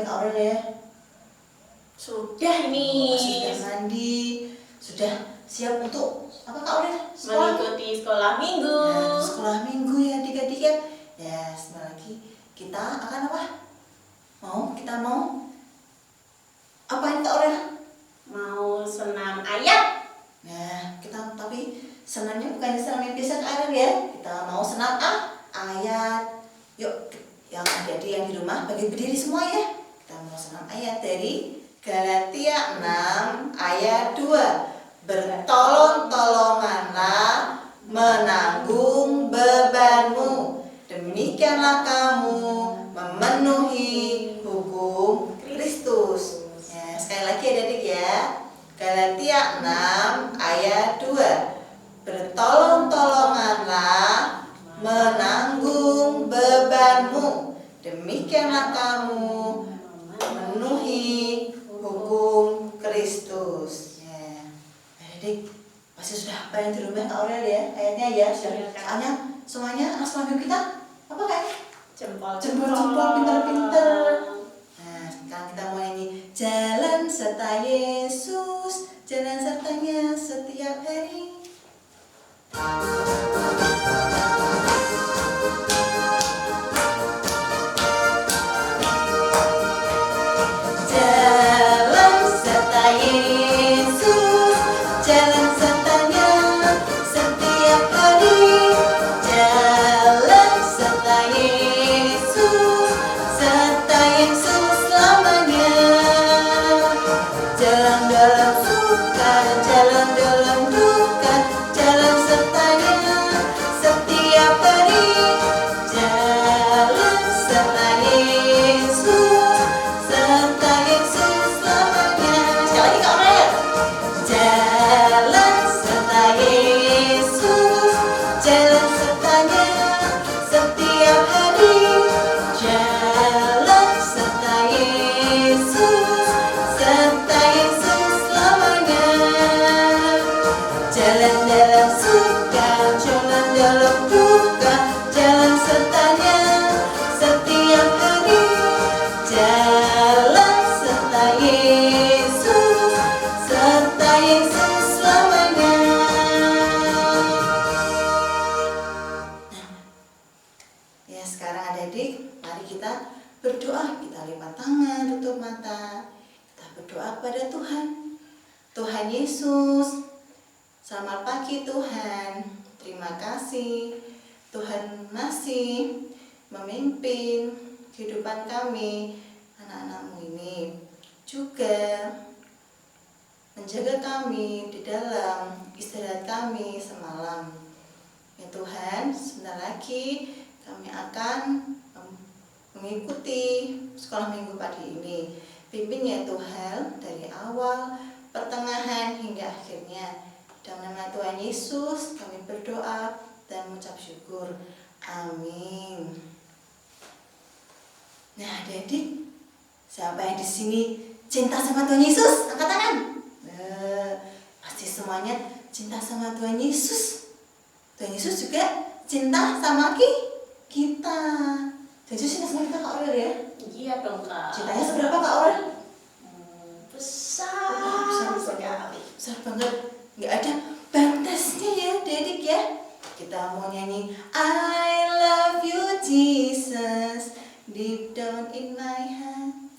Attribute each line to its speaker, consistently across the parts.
Speaker 1: Kak Aurel ya?
Speaker 2: Sudah nih.
Speaker 1: Sudah mandi, sudah siap untuk apa Kak Aurel?
Speaker 2: Mengikuti sekolah minggu.
Speaker 1: Ya, sekolah minggu ya adik-adik ya. Ya, sebentar lagi kita akan apa? Kita mau apa ini Kak Aurel?
Speaker 2: Mau senam ayat.
Speaker 1: Nah, kita tapi senamnya bukan senam yang biasa Kak Aurel ya. Kita mau senam ayat. Yuk, yang adik-adik yang di rumah berdiri semua ya. Kita mau senam ayat dari Galatia 6 ayat 2. Bertolong-tolonganlah menanggung bebanmu. Demikianlah kamu memenuhi hukum Kristus. Ya, sekali lagi adik-adik ya. Galatia 6 ayat 2. Bertolong-tolonganlah menanggung bebanmu. Demikianlah kamu memenuhi hukum Kristus. Ya. Adik, pasti sudah hafal yang di rumah Kak Aurel ya ayatnya ya. Soalnya semuanya anak sekolah kita apa kayaknya? Jempol-jempol pinter-pinter. Nah, sekarang kita mau nyanyi Jalan serta Yesus, jalan sertanya setiap hari. Jalan serta Yesus, jalan sertanya setiap hari. Jalan serta Yesus, serta Yesus selamanya. Jalan dalam suka, jalan dalam duka, jalan sertanya setiap hari. Jalan serta Yesus, serta Yesus selamanya. Sekali lagi Kak Aurel. Jalan serta Yesus, jalan sertanya setiap hari. Jalan serta Yesus, serta Yesus selamanya. Jalan dalam suka, jalan dalam duka, jalan sertanya setiap hari. Jalan serta Yesus, serta Yesus selamanya. Ya, sekarang adik-adik, mari kita berdoa. Kita lipat tangan, tutup mata. Kita berdoa kepada Tuhan. Tuhan Yesus, selamat pagi Tuhan. Terima kasih Tuhan masih memimpin kehidupan kami, anak-anak-Mu ini. Juga menjaga kami di dalam istirahat kami semalam. Ya Tuhan, sebentar lagi kami akan mengikuti sekolah minggu pagi ini. Pimpin ya Tuhan dari awal, pertengahan hingga akhirnya. Dalam nama Tuhan Yesus kami berdoa dan mengucap syukur. Amin. Nah, adik-adik, siapa yang di sini cinta sama Tuhan Yesus? Angkat tangan. Pasti semuanya cinta sama Tuhan Yesus. Tuhan Yesus juga cinta sama kita. Tuhan Yesus cinta sama kita Kak Aurel ya?
Speaker 2: Iya dong Kak.
Speaker 1: Cintanya seberapa Kak Aurel?
Speaker 2: Besar sekali.
Speaker 1: Besar banget. Nggak ada batasnya ya adik-adik ya. Kita mau nyanyi I love you Jesus, deep down in my heart.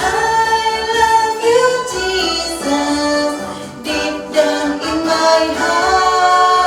Speaker 1: I love you Jesus, deep down in my heart.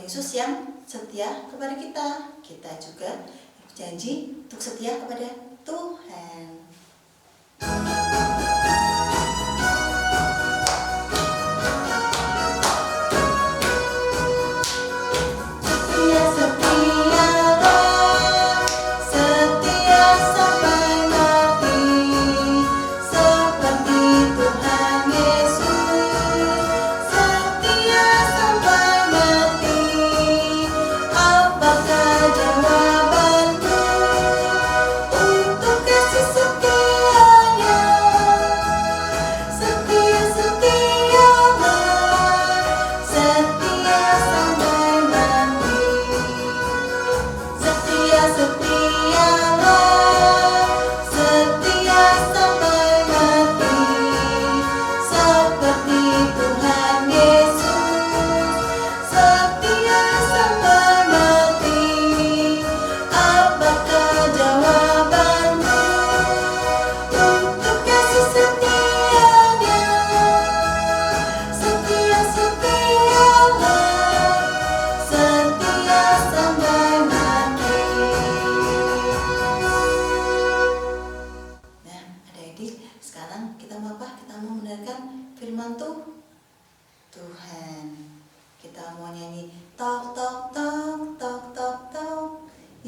Speaker 1: Yesus yang setia kepada kita. Kita juga berjanji untuk setia kepada Tuhan.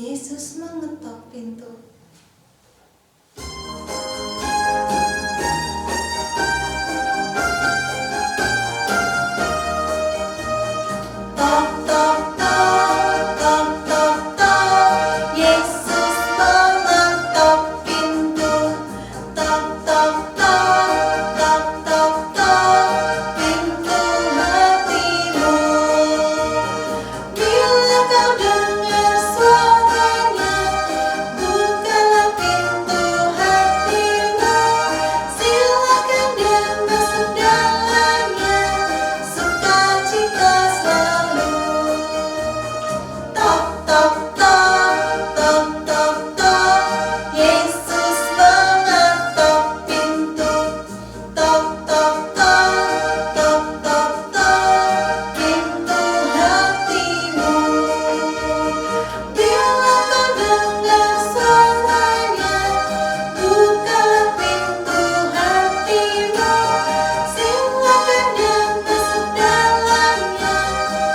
Speaker 1: Yesus mengetok pintu. Tok tok tok tok tok tok. Yesus mengetok pintu. Tok tok tok tok tok tok. Pintu hatimu. Bila kau dengar suaranya, bukalah pintu hatimu. Silakan dia masuk dalamnya, sukacita selalu. Tok tok tok tok tok tok. Yesus mengetok pintu. Tok tok tok tok tok tok. Pintu hatimu. Bila kau dengar suaranya, bukalah pintu hatimu. Silakan dia masuk dalamnya,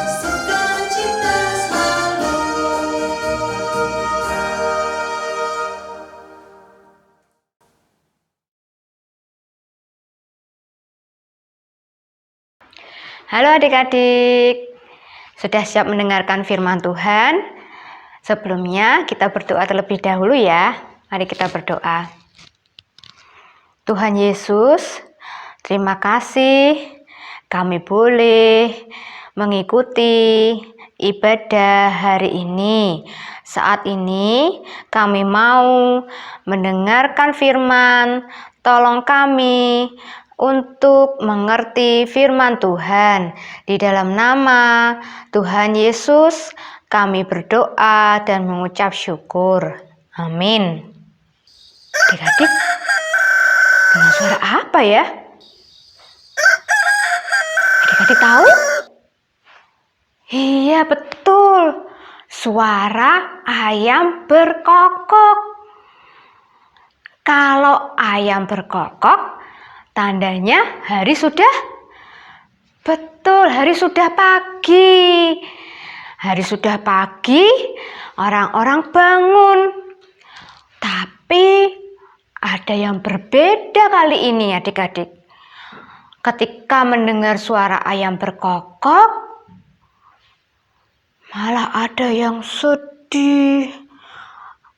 Speaker 1: sukacita selalu.
Speaker 3: Halo adik-adik, sudah siap mendengarkan firman Tuhan? Sebelumnya kita berdoa terlebih dahulu ya. Mari kita berdoa. Tuhan Yesus, terima kasih kami boleh mengikuti ibadah hari ini. Saat ini kami mau mendengarkan firman. Tolong kami untuk mengerti firman Tuhan. Di dalam nama Tuhan Yesus kami berdoa dan mengucap syukur. Amin. Adik-adik, dengan suara apa ya? Adik-adik tahu? Iya, betul. Suara ayam berkokok. Kalau ayam berkokok, tandanya hari sudah betul, hari sudah pagi. Hari sudah pagi, orang-orang bangun. Tapi ada yang berbeda kali ini adik-adik. Ketika mendengar suara ayam berkokok, malah ada yang sedih,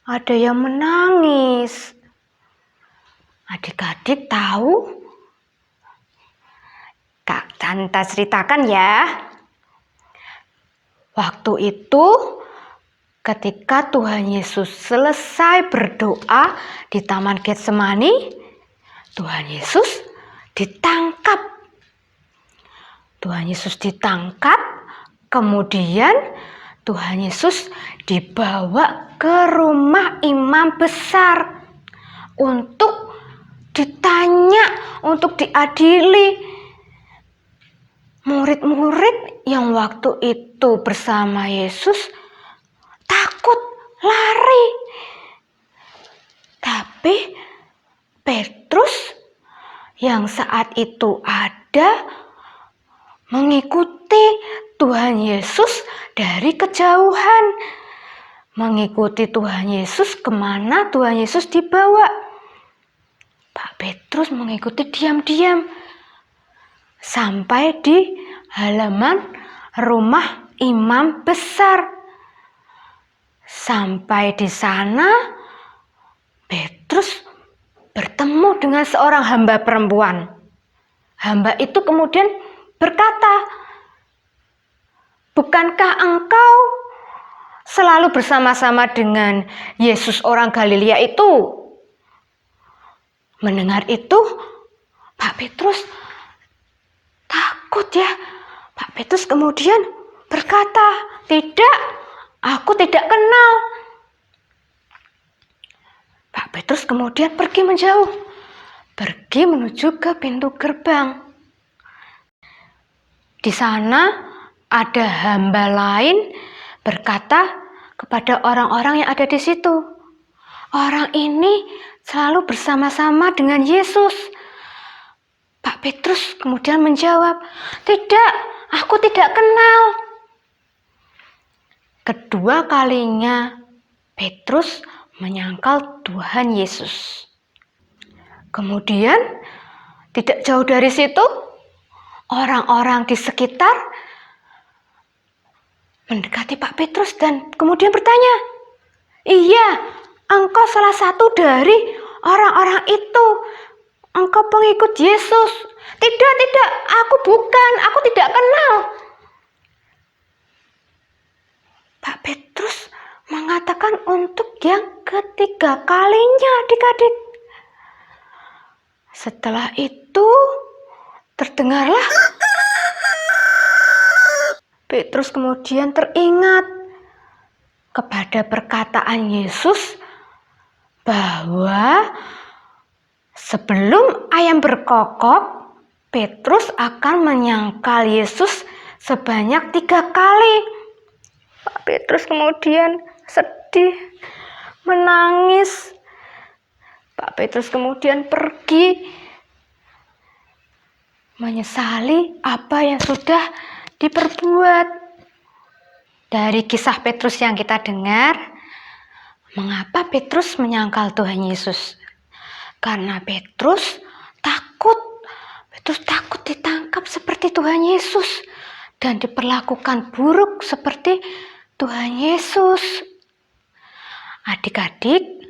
Speaker 3: ada yang menangis. Adik-adik tahu? Kak Tanta ceritakan ya. Waktu itu ketika Tuhan Yesus selesai berdoa di Taman Getsemani, Tuhan Yesus ditangkap. Tuhan Yesus ditangkap, kemudian Tuhan Yesus dibawa ke rumah imam besar untuk ditanya, untuk diadili. murid-murid yang waktu itu bersama Yesus takut lari. Tapi Petrus yang saat itu ada mengikuti Tuhan Yesus dari kejauhan. Mengikuti Tuhan Yesus kemana Tuhan Yesus dibawa. Pak Petrus mengikuti diam-diam sampai di halaman rumah imam besar. Sampai di sana Petrus bertemu dengan seorang hamba perempuan. Hamba itu kemudian berkata, "Bukankah engkau selalu bersama-sama dengan Yesus orang Galilea itu?" Mendengar itu, Pak Petrus takut ya. Pak Petrus kemudian berkata, "Tidak, aku tidak kenal." Pak Petrus kemudian pergi menjauh, pergi menuju ke pintu gerbang. Di sana ada hamba lain berkata kepada orang-orang yang ada di situ, "Orang ini selalu bersama-sama dengan Yesus." Pak Petrus kemudian menjawab, "Tidak, aku tidak kenal." Kedua kalinya Petrus menyangkal Tuhan Yesus. Kemudian tidak jauh dari situ, orang-orang di sekitar mendekati Pak Petrus dan kemudian bertanya, "Iya, engkau salah satu dari orang-orang itu. Engkau pengikut Yesus." "Tidak, tidak, aku bukan, aku tidak kenal." Pak Petrus mengatakan untuk yang ketiga kalinya, adik-adik. Setelah itu terdengarlah Petrus kemudian teringat kepada perkataan Yesus bahwa sebelum ayam berkokok, Petrus akan menyangkal Yesus sebanyak 3 kali. Pak Petrus kemudian sedih, menangis. Pak Petrus kemudian pergi menyesali apa yang sudah diperbuat. Dari kisah Petrus yang kita dengar, mengapa Petrus menyangkal Tuhan Yesus? Karena Petrus takut. Petrus takut ditangkap seperti Tuhan Yesus dan diperlakukan buruk seperti Tuhan Yesus. Adik-adik,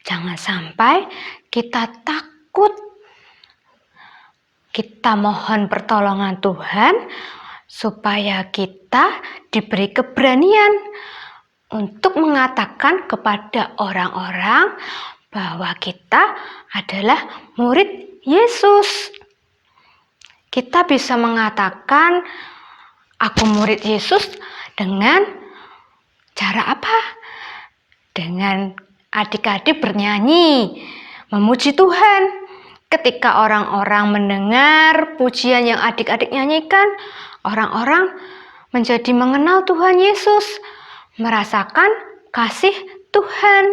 Speaker 3: jangan sampai kita takut. Kita mohon pertolongan Tuhan supaya kita diberi keberanian untuk mengatakan kepada orang-orang bahwa kita adalah murid Yesus. Kita bisa mengatakan, "Aku murid Yesus," dengan cara apa? Dengan adik-adik bernyanyi, memuji Tuhan. Ketika orang-orang mendengar pujian yang adik-adik nyanyikan, orang-orang menjadi mengenal Tuhan Yesus, merasakan kasih Tuhan.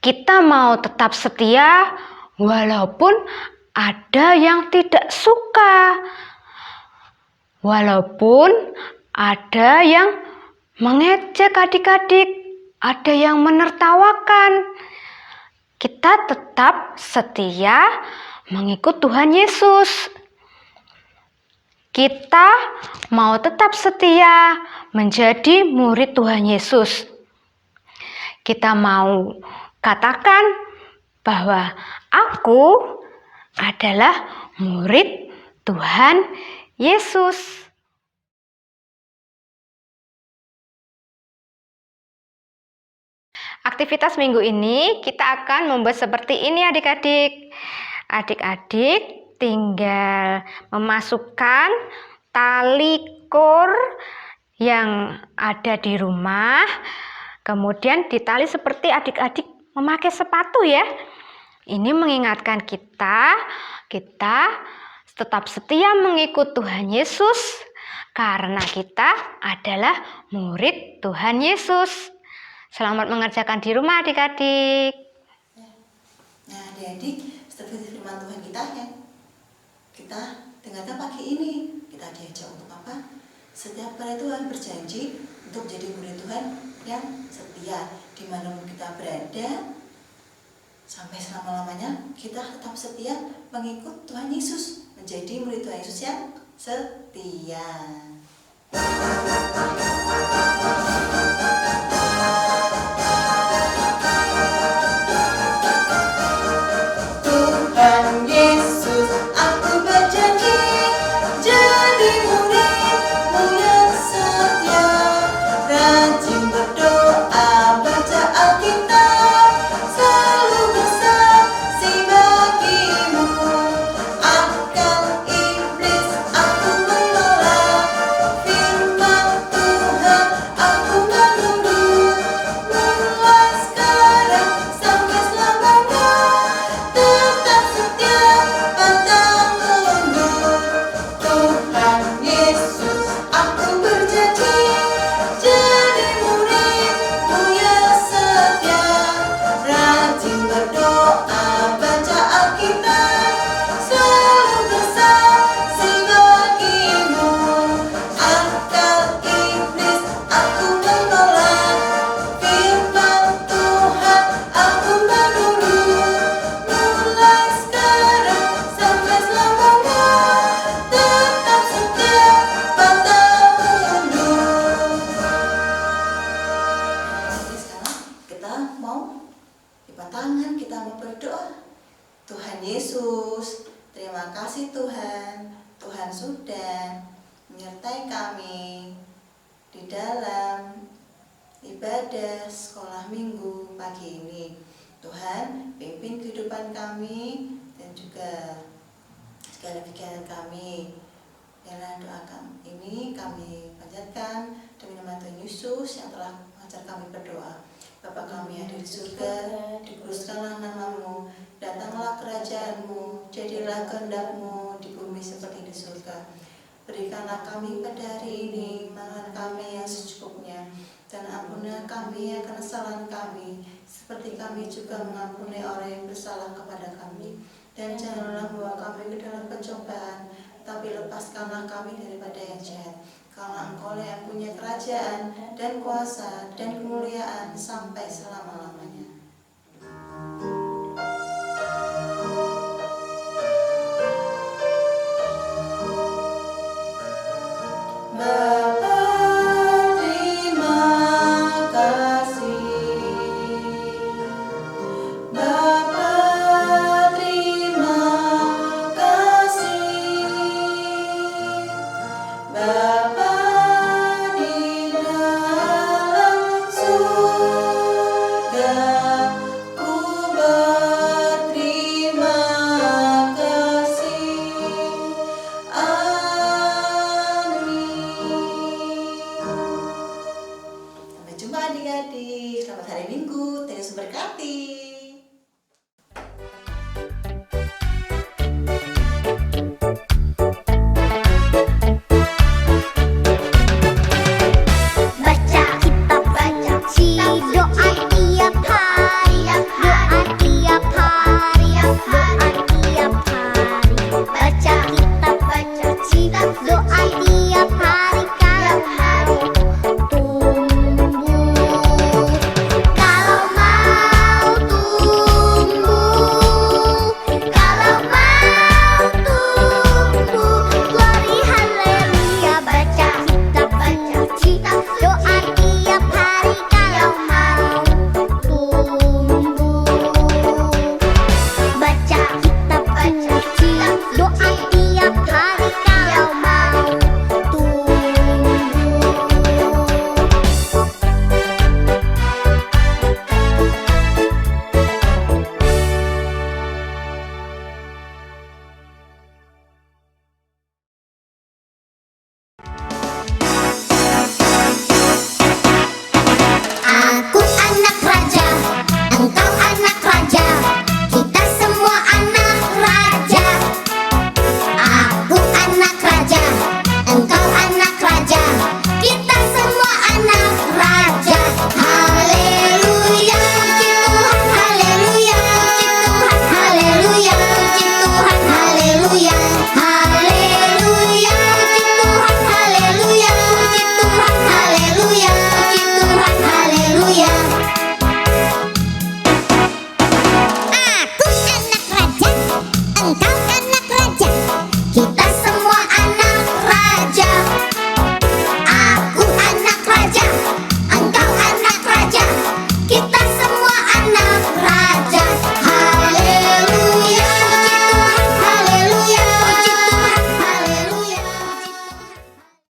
Speaker 3: Kita mau tetap setia walaupun ada yang tidak suka, walaupun ada yang mengejek adik-adik, ada yang menertawakan. Kita tetap setia mengikut Tuhan Yesus. Kita mau tetap setia menjadi murid Tuhan Yesus. Kita mau katakan bahwa aku adalah murid Tuhan Yesus. Aktivitas minggu ini kita akan membuat seperti ini adik-adik. Adik-adik tinggal memasukkan tali kor yang ada di rumah. Kemudian ditali seperti adik-adik memakai sepatu ya. Ini mengingatkan kita tetap setia mengikut Tuhan Yesus karena kita adalah murid Tuhan Yesus. Selamat mengerjakan di rumah adik-adik.
Speaker 1: Nah, adik-adik, seperti firman Tuhan kita ya, kita dengarkan pagi ini, kita diajak untuk apa? Setiap kali Tuhan berjanji untuk jadi murid Tuhan yang setia, dimanapun kita berada, sampai selama-lamanya kita tetap setia mengikut Tuhan Yesus, menjadi murid Tuhan Yesus yang setia. Tuhan Yesus, aku berjanji jadi murid-Mu yang setia, rajin berdoa, baca Alkitab, selalu bersaksi bagi-Mu. Akal iblis aku menolak, firman Tuhan aku menurut, mulai sekarang sampai selamanya, tetap setia pantang mundur. Tuhan Yesus, aku berjanji jadi murid-Mu yang setia, rajin berdoa, baca Alkitab, selalu bersaksi bagi-Mu. Akal iblis aku menolak, firman Tuhan aku menurut, mulai sekarang sampai selamanya, tetap setia pantang mundur. Jadi sekarang kita mau lipat tangan, kita mau berdoa. Tuhan Yesus, terima kasih Tuhan, Tuhan sudah menyertai kami di dalam ibadah sekolah minggu pagi ini. Tuhan, pimpin kehidupan kami dan juga segala pikiran kami. Dalam doa kami ini kami panjatkan demi nama Tuhan Yesus yang telah mengajar kami berdoa. Bapa kami yang ada di surga, dikuduskanlah nama-Mu, datanglah kerajaan-Mu, jadilah kehendak-Mu di bumi seperti di surga. Berikanlah kami pada hari ini makan kami yang secukupnya, dan ampunilah kami akan kesalahan kami, seperti kami juga mengampuni orang yang bersalah kepada kami. Dan janganlah membawa kami ke dalam pencobaan, tapi lepaskanlah kami daripada yang jahat. Karena Engkau yang punya kerajaan dan kuasa dan kemuliaan sampai selama-lamanya. Bapa, terima kasih. Bapa, terima kasih. Bapa di dalam surga, ku berterima kasih. Amin. Sampai jumpa adik-adik. Selamat hari Minggu. Tuhan Yesus berkati.